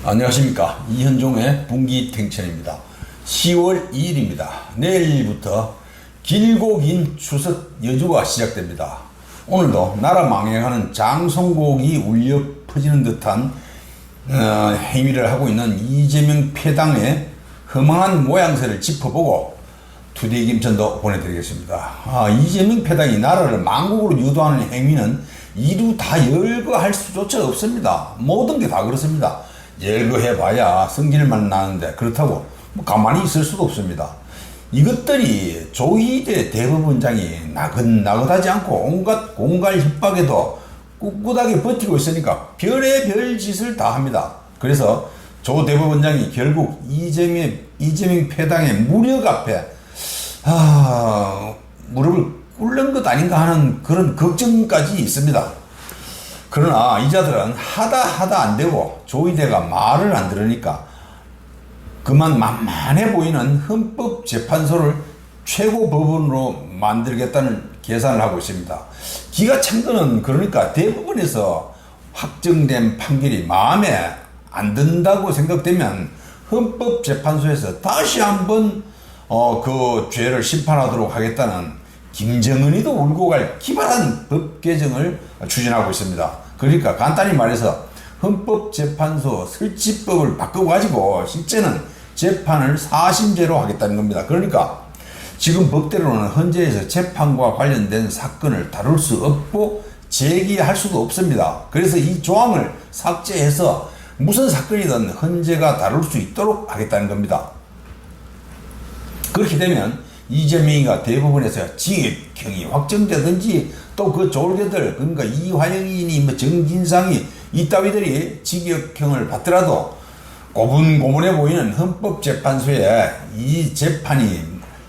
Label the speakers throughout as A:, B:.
A: 안녕하십니까. 이현종의 분기탱천입니다. 10월 2일입니다. 내일부터 길고 긴 추석 여주가 시작됩니다. 오늘도 나라 망해가는 장송곡이 울려 퍼지는 듯한 행위를 하고 있는 이재명 패당의 허망한 모양새를 짚어보고 투데이 김천도 보내드리겠습니다. 이재명 패당이 나라를 망국으로 유도하는 행위는 이루 다 열거할 수조차 없습니다. 모든 게 다 그렇습니다. 열거해봐야 성질만 나는데 그렇다고 가만히 있을 수도 없습니다. 이것들이 조희대 대법원장이 나긋나긋하지 않고 온갖 공갈 협박에도 꿋꿋하게 버티고 있으니까 별의별 짓을 다 합니다. 그래서 조 대법원장이 결국 이재명 패당의 무력 앞에 무릎을 꿇는 것 아닌가 하는 그런 걱정까지 있습니다. 그러나 이 자들은 하다 안 되고 조희대가 말을 안 들으니까 그만 만만해 보이는 헌법재판소를 최고법원으로 만들겠다는 계산을 하고 있습니다. 기가 찬 거는 그러니까 대법원에서 확정된 판결이 마음에 안 든다고 생각되면 헌법재판소에서 다시 한번 그 죄를 심판하도록 하겠다는 김정은이도 울고 갈 기발한 법 개정을 추진하고 있습니다. 그러니까 간단히 말해서 헌법재판소 설치법을 바꿔가지고 실제는 재판을 사심제로 하겠다는 겁니다. 그러니까 지금 법대로는 헌재에서 재판과 관련된 사건을 다룰 수 없고 제기할 수도 없습니다. 그래서 이 조항을 삭제해서 무슨 사건이든 헌재가 다룰 수 있도록 하겠다는 겁니다. 그렇게 되면 이재명이가 대법원에서 징역형이 확정되든지 또 그 졸개들 그러니까 이화영이니 뭐 정진상이 이따위들이 징역형을 받더라도 고분고분해 보이는 헌법재판소에 이 재판이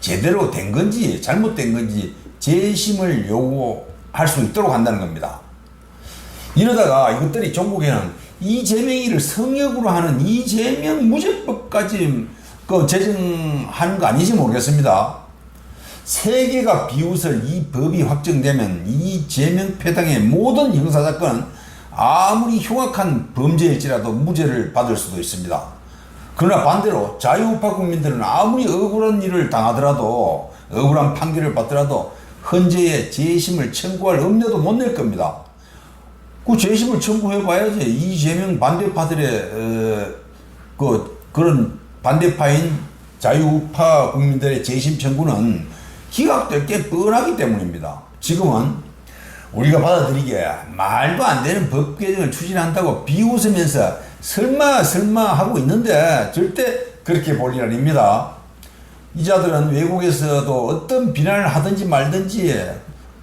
A: 제대로 된 건지 잘못된 건지 재심을 요구할 수 있도록 한다는 겁니다. 이러다가 이것들이 종국에는 이재명이를 성역으로 하는 이재명 무죄법까지 제정하는 거 아닌지 모르겠습니다. 세계가 비웃을 이 법이 확정되면 이재명 패당의 모든 형사사건은 아무리 흉악한 범죄일지라도 무죄를 받을 수도 있습니다. 그러나 반대로 자유우파 국민들은 아무리 억울한 일을 당하더라도 억울한 판결을 받더라도 헌재에 재심을 청구할 엄려도 못 낼 겁니다. 그 재심을 청구해봐야지. 이재명 반대파들의 그런 반대파인 자유우파 국민들의 재심 청구는 기각될 게 뻔하기 때문입니다. 지금은 우리가 받아들이기에 말도 안 되는 법 개정을 추진한다고 비웃으면서 설마 하고 있는데 절대 그렇게 볼 일 아닙니다. 이 자들은 외국에서도 어떤 비난을 하든지 말든지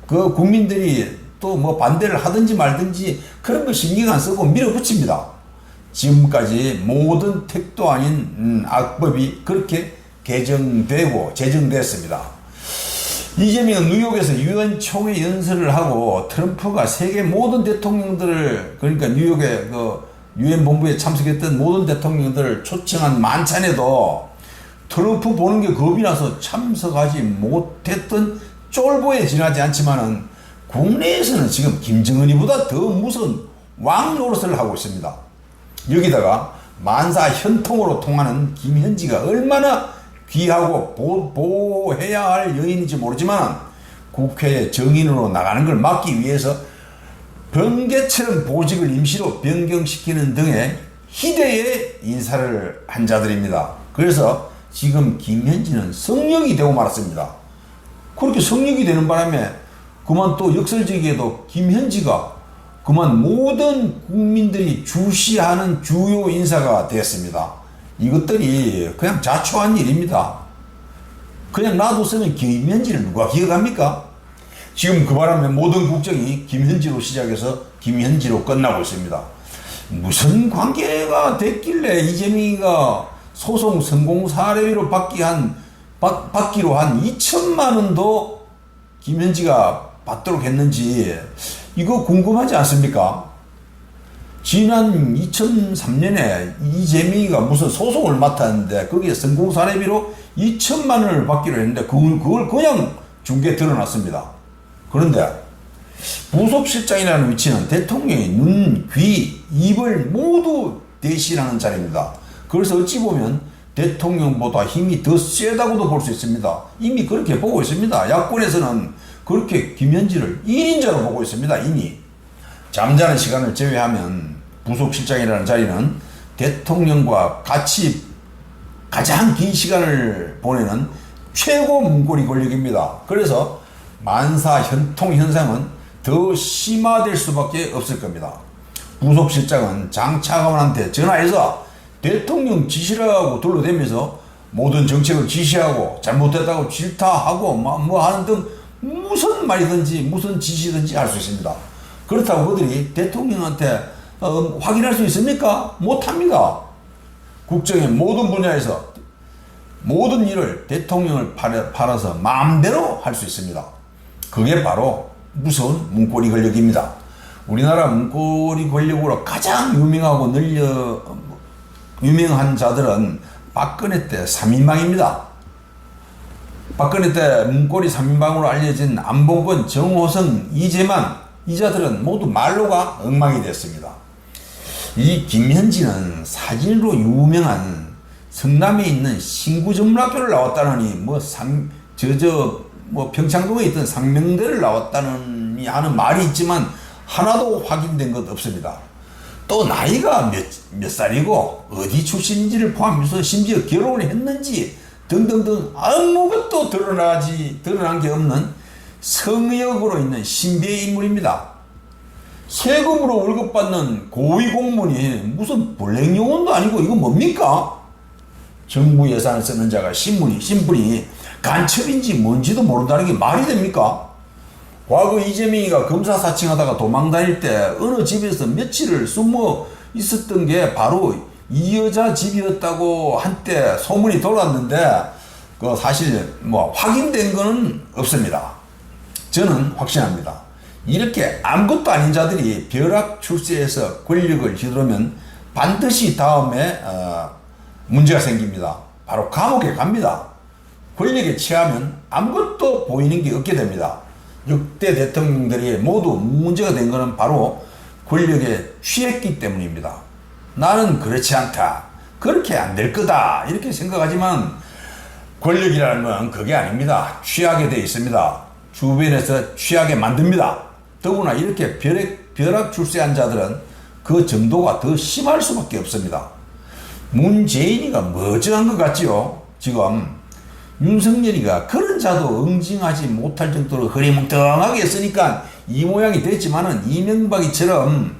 A: 그 국민들이 또 뭐 반대를 하든지 말든지 그런 거 신경 안 쓰고 밀어붙입니다. 지금까지 모든 택도 아닌 악법이 그렇게 개정되고 제정됐습니다. 이재명은 뉴욕에서 유엔 총회 연설을 하고 트럼프가 세계 모든 대통령들을 그러니까 뉴욕의 그 유엔 본부에 참석했던 모든 대통령들을 초청한 만찬에도 트럼프 보는 게 겁이 나서 참석하지 못했던 쫄보에 지나지 않지만은 국내에서는 지금 김정은이보다 더 무서운 왕 노릇을 하고 있습니다. 여기다가 만사 현통으로 통하는 김현지가 얼마나 귀하고 보호해야 할 여인인지 모르지만 국회에 정인으로 나가는 걸 막기 위해서 번개처럼 보직을 임시로 변경시키는 등의 희대의 인사를 한 자들입니다. 그래서 지금 김현지는 성역이 되고 말았습니다. 그렇게 성역이 되는 바람에 그만 또 역설적이게도 김현지가 그만 모든 국민들이 주시하는 주요 인사가 되었습니다. 이것들이 그냥 자초한 일입니다. 그냥 놔뒀으면 김현지를 누가 기억합니까? 지금 그 바람에 모든 국정이 김현지로 시작해서 김현지로 끝나고 있습니다. 무슨 관계가 됐길래 이재명이가 소송 성공 사례비로 받기로 한 2천만 원도 김현지가 받도록 했는지 이거 궁금하지 않습니까? 지난 2003년에 이재명이가 무슨 소송을 맡았는데 거기에 성공사례비로 2천만 원을 받기로 했는데 그걸 그냥 중개에 드러났습니다. 그런데 부속실장이라는 위치는 대통령의 눈, 귀, 입을 모두 대신하는 자리입니다. 그래서 어찌 보면 대통령보다 힘이 더 세다고도 볼 수 있습니다. 이미 그렇게 보고 있습니다. 야권에서는 그렇게 김현지를 1인자로 보고 있습니다. 이미. 잠자는 시간을 제외하면 부속실장이라는 자리는 대통령과 같이 가장 긴 시간을 보내는 최고 문고리 권력입니다. 그래서 만사 현통 현상은 더 심화될 수밖에 없을 겁니다. 부속실장은 장 차관한테 전화해서 대통령 지시라고 둘러대면서 모든 정책을 지시하고 잘못됐다고 질타하고 뭐 하는 등 무슨 말이든지 무슨 지시든지 할 수 있습니다. 그렇다고 그들이 대통령한테 확인할 수 있습니까? 못합니다. 국정의 모든 분야에서 모든 일을 대통령을 팔아서 마음대로 할 수 있습니다. 그게 바로 무서운 문고리 권력입니다. 우리나라 문고리 권력으로 가장 유명한 자들은 박근혜 때 3인방입니다. 박근혜 때 문고리 3인방으로 알려진 안봉근, 정호성, 이재만 이 자들은 모두 말로가 엉망이 됐습니다. 이 김현지는 사진으로 유명한 성남에 있는 신구전문학교를 나왔다느니 뭐 평창동에 있던 상명대를 나왔다느니 하는 말이 있지만 하나도 확인된 것 없습니다. 또 나이가 몇 살이고 어디 출신인지를 포함해서 심지어 결혼을 했는지 등등등 아무것도 드러난 게 없는 성역으로 있는 신비의 인물입니다. 세금으로 월급 받는 고위 공무원이 무슨 블랙용원도 아니고 이거 뭡니까? 정부 예산을 쓰는 자가 신분이 간첩인지 뭔지도 모른다는 게 말이 됩니까? 과거 이재명이가 검사 사칭하다가 도망 다닐 때 어느 집에서 며칠을 숨어 있었던 게 바로 이 여자 집이었다고 한때 소문이 돌았는데 그 사실 확인된 거는 없습니다. 저는 확신합니다. 이렇게 아무것도 아닌 자들이 벼락 출세해서 권력을 휘두르면 반드시 다음에 문제가 생깁니다. 바로 감옥에 갑니다. 권력에 취하면 아무것도 보이는 게 없게 됩니다. 역대 대통령들이 모두 문제가 된 것은 바로 권력에 취했기 때문입니다. 나는 그렇지 않다. 그렇게 안 될 거다. 이렇게 생각하지만 권력이라는 건 그게 아닙니다. 취하게 돼 있습니다. 주변에서 취하게 만듭니다. 더구나 이렇게 벼락 출세한 자들은 그 정도가 더 심할 수밖에 없습니다. 문재인이가 멀쩡한 것 같지요. 지금 윤석열이가 그런 자도 응징하지 못할 정도로 흐리멍텅하게 했으니까 이 모양이 됐지만은 이명박이처럼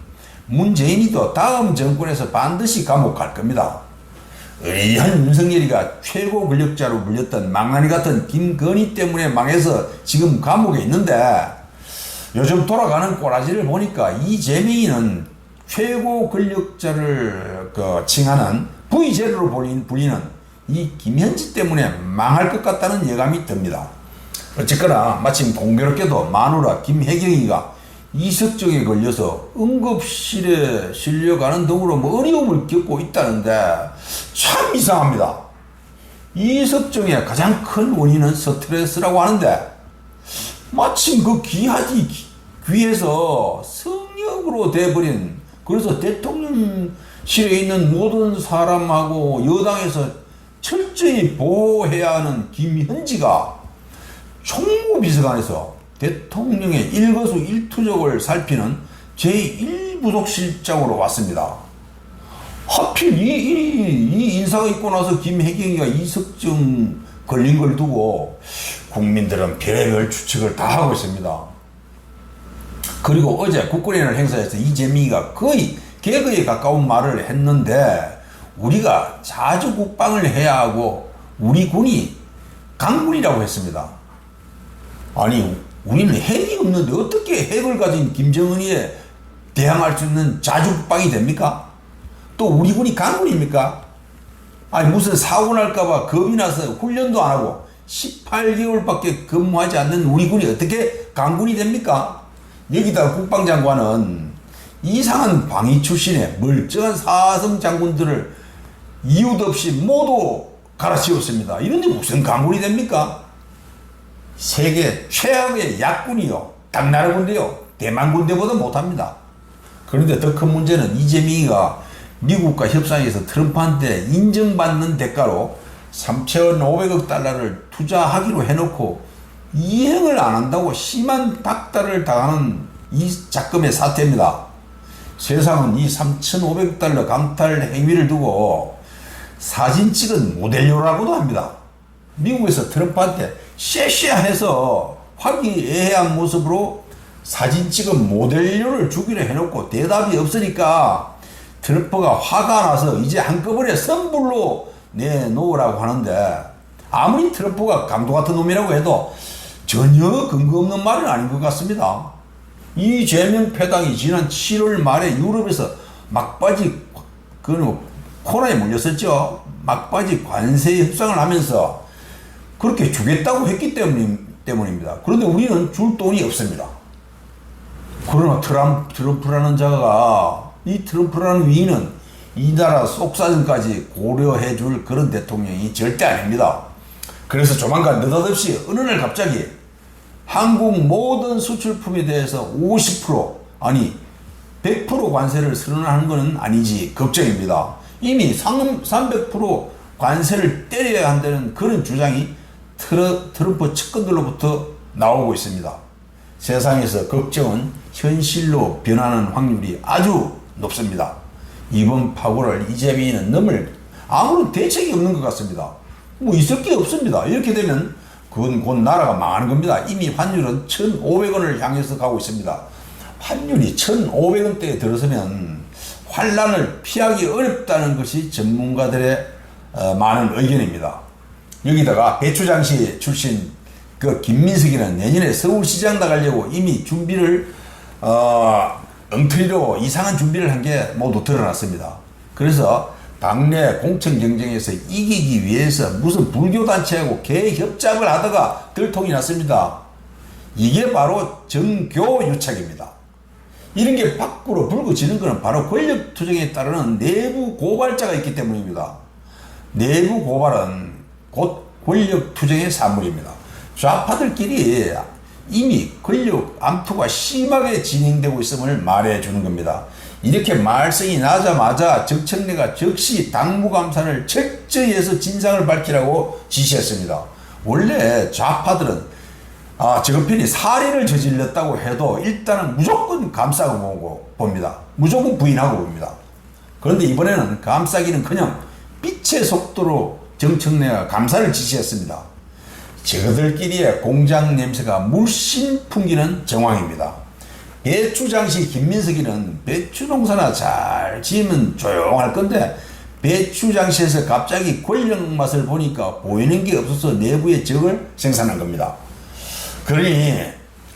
A: 문재인이도 다음 정권에서 반드시 감옥 갈 겁니다. 의리한 윤석열이가 최고 권력자로 불렸던 망나니 같은 김건희 때문에 망해서 지금 감옥에 있는데 요즘 돌아가는 꼬라지를 보니까 이재명이는 최고 권력자를 칭하는 V제로로 불리는 이 김현지 때문에 망할 것 같다는 예감이 듭니다. 어쨌거나 마침 공교롭게도 마누라 김혜경이가 이석증에 걸려서 응급실에 실려가는 등으로 어려움을 겪고 있다는데 참 이상합니다. 이석증의 가장 큰 원인은 스트레스라고 하는데 마침 그 귀에서 성역으로 돼버린, 그래서 대통령실에 있는 모든 사람하고 여당에서 철저히 보호해야 하는 김현지가 총무비서관에서 대통령의 일거수일투족을 살피는 제1부속실장으로 왔습니다. 하필 이 인사가 있고 나서 김혜경이가 이석증 걸린 걸 두고 국민들은 별의별 추측을 다 하고 있습니다. 그리고 어제 국군의원을 행사해서 이재명이가 거의 개그에 가까운 말을 했는데 우리가 자주 국방을 해야 하고 우리 군이 강군이라고 했습니다. 아니 우리는 핵이 없는데 어떻게 핵을 가진 김정은이에 대항할 수 있는 자주 국방이 됩니까? 또 우리 군이 강군입니까? 아니 무슨 사고 날까봐 겁이 나서 훈련도 안 하고 18개월밖에 근무하지 않는 우리 군이 어떻게 강군이 됩니까? 여기다 국방장관은 이상한 방위 출신의 멀쩡한 사성 장군들을 이유도 없이 모두 갈아치웠습니다. 이런데 무슨 강군이 됩니까? 세계 최악의 약군이요, 당나라 군대요, 대만 군대보다 못합니다. 그런데 더 큰 문제는 이재명이가 미국과 협상에서 트럼프한테 인정받는 대가로 3,500억 달러를 투자하기로 해놓고 이행을 안 한다고 심한 닥달을 당하는 이 작금의 사태입니다. 세상은 이 3,500억 달러 강탈 행위를 두고 사진 찍은 모델료라고도 합니다. 미국에서 트럼프한테 쉐쉐해서 화기애애한 모습으로 사진 찍은 모델료를 주기로 해놓고 대답이 없으니까 트럼프가 화가 나서 이제 한꺼번에 선불로 내놓으라고 하는데, 아무리 트럼프가 강도 같은 놈이라고 해도 전혀 근거 없는 말은 아닌 것 같습니다. 이재명 패당이 지난 7월 말에 유럽에서 막바지 코로나에 몰렸었죠. 막바지 관세 협상을 하면서 그렇게 주겠다고 했기 때문입니다. 그런데 우리는 줄 돈이 없습니다. 그러나 트럼프라는 자가, 이 트럼프라는 위인은 이 나라 속사정까지 고려해 줄 그런 대통령이 절대 아닙니다. 그래서 조만간 느닷없이 어느 날 갑자기 한국 모든 수출품에 대해서 50% 아니 100% 관세를 선언하는 것은 아니지 걱정입니다. 이미 300% 관세를 때려야 한다는 그런 주장이 트럼프 측근들로부터 나오고 있습니다. 세상에서 걱정은 현실로 변하는 확률이 아주 높습니다. 이번 파고를 이재명이는 넘을 아무런 대책이 없는 것 같습니다. 뭐 있을 게 없습니다. 이렇게 되면 그건 곧 나라가 망하는 겁니다. 이미 환율은 1,500원을 향해서 가고 있습니다. 환율이 1,500원대에 들어서면 환란을 피하기 어렵다는 것이 전문가들의 많은 의견입니다. 여기다가 배추장시 출신 그 김민석이는 내년에 서울시장 나가려고 이미 준비를 엉터리로 이상한 준비를 한 게 모두 드러났습니다. 그래서 당내 공천 경쟁에서 이기기 위해서 무슨 불교단체하고 개협작을 하다가 들통이 났습니다. 이게 바로 정교유착입니다. 이런 게 밖으로 불거지는 것은 바로 권력투쟁에 따르는 내부 고발자가 있기 때문입니다. 내부 고발은 곧 권력투쟁의 산물입니다. 좌파들끼리 이미 권력 암투가 심하게 진행되고 있음을 말해주는 겁니다. 이렇게 말썽이 나자마자 정청래가 즉시 당무감사를 철저히 해서 진상을 밝히라고 지시했습니다. 원래 좌파들은 저건 편이 살인을 저질렀다고 해도 일단은 무조건 감싸고 봅니다. 무조건 부인하고 봅니다. 그런데 이번에는 감싸기는커녕 빛의 속도로 정청래가 감사를 지시했습니다. 저들끼리의 공장 냄새가 물씬 풍기는 정황입니다. 배추장시 김민석이는 배추 농사나 잘 지으면 조용할 건데 배추장시에서 갑자기 권력 맛을 보니까 보이는 게 없어서 내부의 적을 생산한 겁니다. 그러니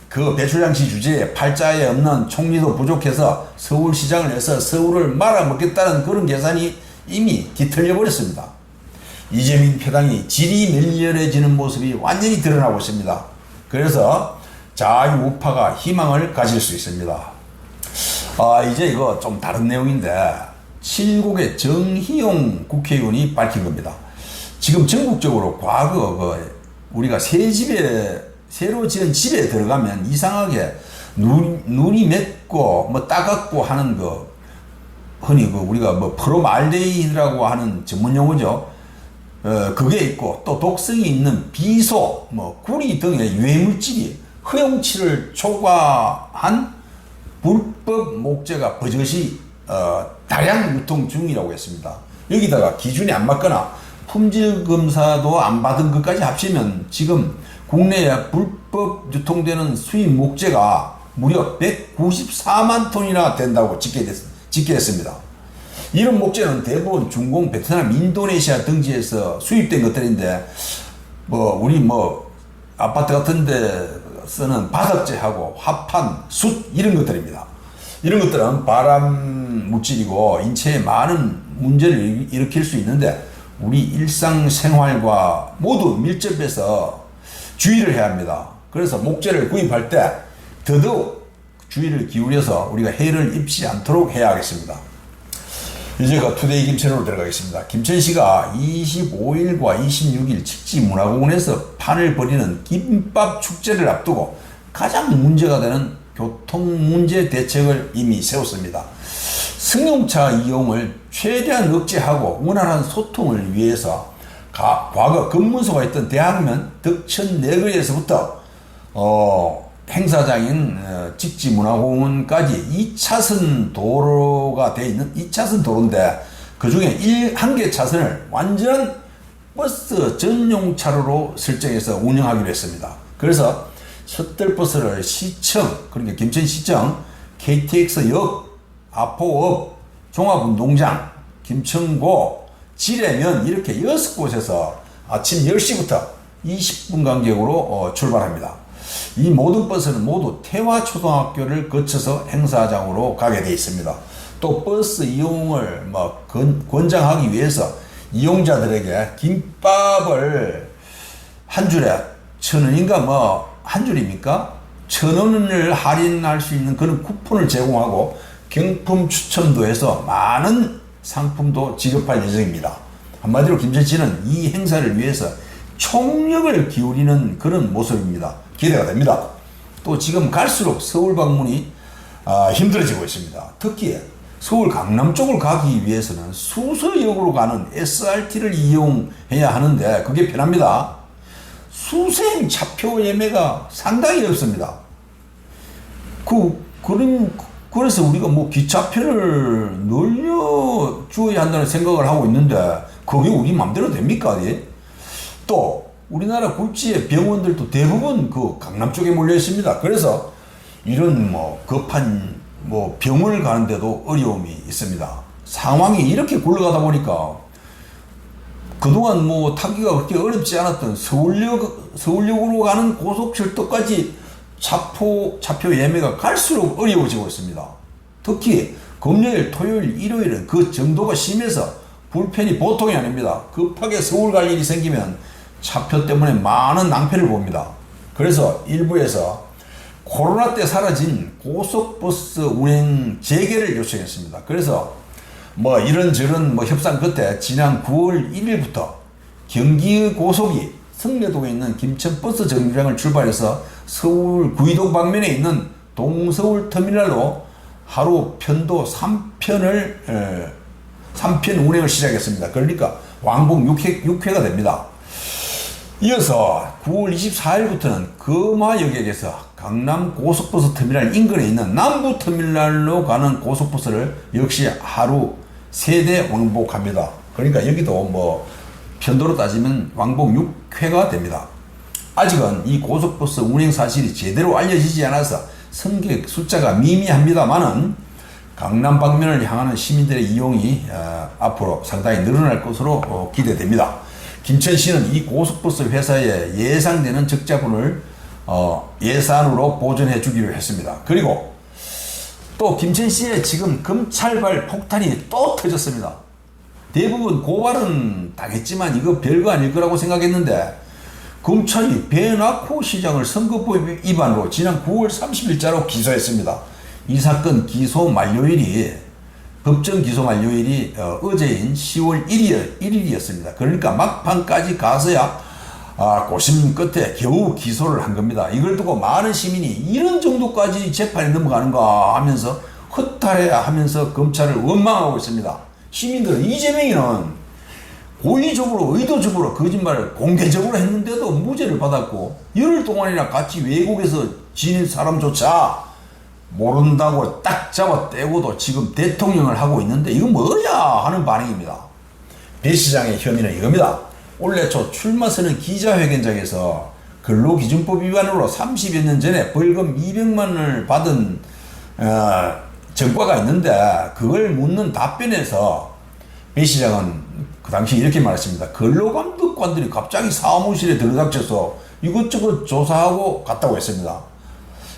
A: 그 배추장시 주제에 팔자에 없는 총리도 부족해서 서울시장을 해서 서울을 말아먹겠다는 그런 계산이 이미 뒤틀려 버렸습니다. 이재명 패당이 질이 멸렬해지는 모습이 완전히 드러나고 있습니다. 그래서 자유우파가 희망을 가질 수 있습니다. 이제 이거 좀 다른 내용인데, 칠곡의 정희용 국회의원이 밝힌 겁니다. 지금 전국적으로 과거 우리가 새로 지은 집에 들어가면 이상하게 눈이 맵고 따갑고 하는 흔히 우리가 프로말데히드라고 하는 전문 용어죠. 그게 있고 또 독성이 있는 비소, 구리 등의 유해물질이 허용치를 초과한 불법 목재가 버젓이 다량 유통 중이라고 했습니다. 여기다가 기준이 안 맞거나 품질 검사도 안 받은 것까지 합치면 지금 국내에 불법 유통되는 수입 목재가 무려 194만 톤이나 된다고 집계했습니다. 이런 목재는 대부분 중공, 베트남, 인도네시아 등지에서 수입된 것들인데 우리 아파트 같은 데 쓰는 바닥재하고 화판, 숯 이런 것들입니다. 이런 것들은 발암 물질이고 인체에 많은 문제를 일으킬 수 있는데 우리 일상생활과 모두 밀접해서 주의를 해야 합니다. 그래서 목재를 구입할 때 더더욱 주의를 기울여서 우리가 해를 입지 않도록 해야 하겠습니다. 이제 투데이 김천으로 들어가겠습니다. 김천시가 25일과 26일 칙지문화공원에서 판을 벌이는 김밥 축제를 앞두고 가장 문제가 되는 교통 문제 대책을 이미 세웠습니다. 승용차 이용을 최대한 억제하고 원활한 소통을 위해서 과거 근무소가 있던 대학면 덕천 내거리에서부터 행사장인 직지문화공원까지 2차선 도로가 되어 있는 2차선 도로인데 그 중에 1개 차선을 완전 버스 전용 차로로 설정해서 운영하기로 했습니다. 그래서 셔틀버스를 시청, 그러니까 김천시청, KTX역, 아포읍, 종합운동장, 김천고, 지뢰면 이렇게 6곳에서 아침 10시부터 20분 간격으로 출발합니다. 이 모든 버스는 모두 태화초등학교를 거쳐서 행사장으로 가게 되어 있습니다. 또 버스 이용을 권장하기 위해서 이용자들에게 김밥을 한 줄에 1,000원인가 한 줄입니까? 1,000원을 할인할 수 있는 그런 쿠폰을 제공하고 경품 추첨도 해서 많은 상품도 지급할 예정입니다. 한마디로 김천시는 이 행사를 위해서 총력을 기울이는 그런 모습입니다. 기대가 됩니다. 또 지금 갈수록 서울 방문이 힘들어지고 있습니다. 특히 서울 강남 쪽을 가기 위해서는 수서역으로 가는 SRT를 이용해야 하는데 그게 편합니다. 수생 차표 예매가 상당히 없습니다. 그래서 우리가 기차표를 늘려주어야 한다는 생각을 하고 있는데 그게 우리 맘대로 됩니까? 또 우리나라 굴지의 병원들도 대부분 그 강남 쪽에 몰려 있습니다. 그래서 이런 급한 병원을 가는데도 어려움이 있습니다. 상황이 이렇게 굴러가다 보니까 그동안 타기가 그렇게 어렵지 않았던 서울역으로 가는 고속철도까지 차표 예매가 갈수록 어려워지고 있습니다. 특히 금요일, 토요일, 일요일은 그 정도가 심해서 불편이 보통이 아닙니다. 급하게 서울 갈 일이 생기면 차표 때문에 많은 낭패를 봅니다. 그래서 일부에서 코로나 때 사라진 고속버스 운행 재개를 요청했습니다. 그래서 이런저런 협상 끝에 지난 9월 1일부터 경기 고속이 성내동에 있는 김천버스 정류장을 출발해서 서울 구이동 방면에 있는 동서울 터미널로 하루 편도 3편 운행을 시작했습니다. 그러니까 왕복 6회가 됩니다. 이어서 9월 24일부터는 금화역에서 강남 고속버스 터미널 인근에 있는 남부터미널로 가는 고속버스를 역시 하루 3대 왕복합니다. 그러니까 여기도 편도로 따지면 왕복 6회가 됩니다. 아직은 이 고속버스 운행 사실이 제대로 알려지지 않아서 승객 숫자가 미미합니다만은 강남 방면을 향하는 시민들의 이용이 앞으로 상당히 늘어날 것으로 기대됩니다. 김천시는 이 고속버스 회사에 예상되는 적자분을 예산으로 보전해 주기로 했습니다. 그리고 또 김천시에 지금 검찰발 폭탄이 또 터졌습니다. 대부분 고발은 당했지만 이거 별거 아닐 거라고 생각했는데 검찰이 배낙호 시장을 선거법 위반으로 지난 9월 30일자로 기소했습니다. 이 사건 법정 기소 만료일이 어제인 10월 1일이었습니다. 그러니까 막판까지 가서야 고심 끝에 겨우 기소를 한 겁니다. 이걸 두고 많은 시민이 이런 정도까지 재판에 넘어가는가 하면서 허탈해야 하면서 검찰을 원망하고 있습니다. 시민들은 이재명이는 고의적으로 의도적으로 거짓말을 공개적으로 했는데도 무죄를 받았고 열흘 동안이나 같이 외국에서 지낸 사람조차 모른다고 딱 잡아 떼고도 지금 대통령을 하고 있는데 이건 뭐야 하는 반응입니다. 배 시장의 혐의는 이겁니다. 올해 초 출마 선언 기자회견장에서 근로기준법 위반으로 30여 년 전에 벌금 200만 원을 받은 전과가 있는데 그걸 묻는 답변에서 배 시장은 그 당시 이렇게 말했습니다. 근로감독관들이 갑자기 사무실에 들어닥쳐서 이것저것 조사하고 갔다고 했습니다.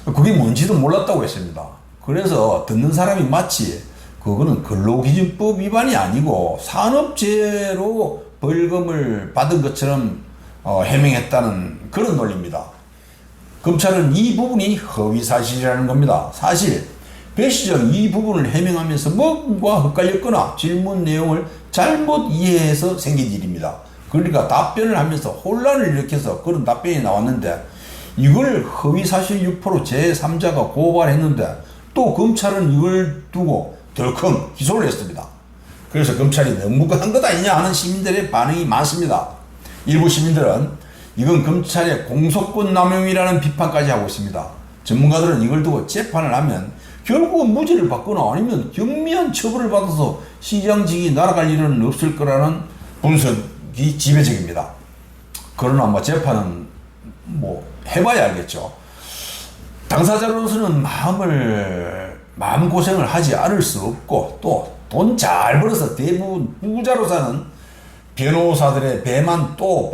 A: 그게 뭔지도 몰랐다고 했습니다. 그래서 듣는 사람이 마치 그거는 근로기준법 위반이 아니고 산업재해로 벌금을 받은 것처럼 해명했다는 그런 논리입니다. 검찰은 이 부분이 허위사실이라는 겁니다. 사실 배 시장이 이 부분을 해명하면서 뭔가 헷갈렸거나 질문 내용을 잘못 이해해서 생긴 일입니다. 그러니까 답변을 하면서 혼란을 일으켜서 그런 답변이 나왔는데 이걸 허위사실 유포로 제3자가 고발했는데 또 검찰은 이걸 두고 덜컹 기소를 했습니다. 그래서 검찰이 너무 한 것 아니냐 하는 시민들의 반응이 많습니다. 일부 시민들은 이건 검찰의 공소권 남용이라는 비판까지 하고 있습니다. 전문가들은 이걸 두고 재판을 하면 결국은 무죄를 받거나 아니면 경미한 처벌을 받아서 시장직이 날아갈 일은 없을 거라는 분석이 지배적입니다. 그러나 뭐 재판은 뭐 해봐야 알겠죠. 당사자로서는 마음고생을 하지 않을 수 없고 또 돈 잘 벌어서 대부분 부자로 사는 변호사들의 배만 또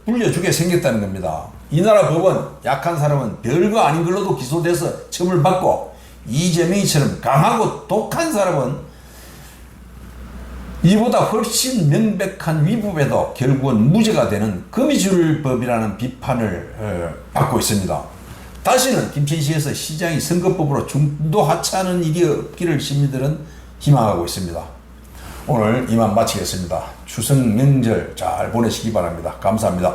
A: 불려주게 생겼다는 겁니다. 이 나라 법은 약한 사람은 별거 아닌 걸로도 기소돼서 처벌받고 이재명이처럼 강하고 독한 사람은 이보다 훨씬 명백한 위법에도 결국은 무죄가 되는 거미줄법이라는 비판을 받고 있습니다. 다시는 김천시에서 시장이 선거법으로 중도 하차하는 일이 없기를 시민들은 희망하고 있습니다. 오늘 이만 마치겠습니다. 추석 명절 잘 보내시기 바랍니다. 감사합니다.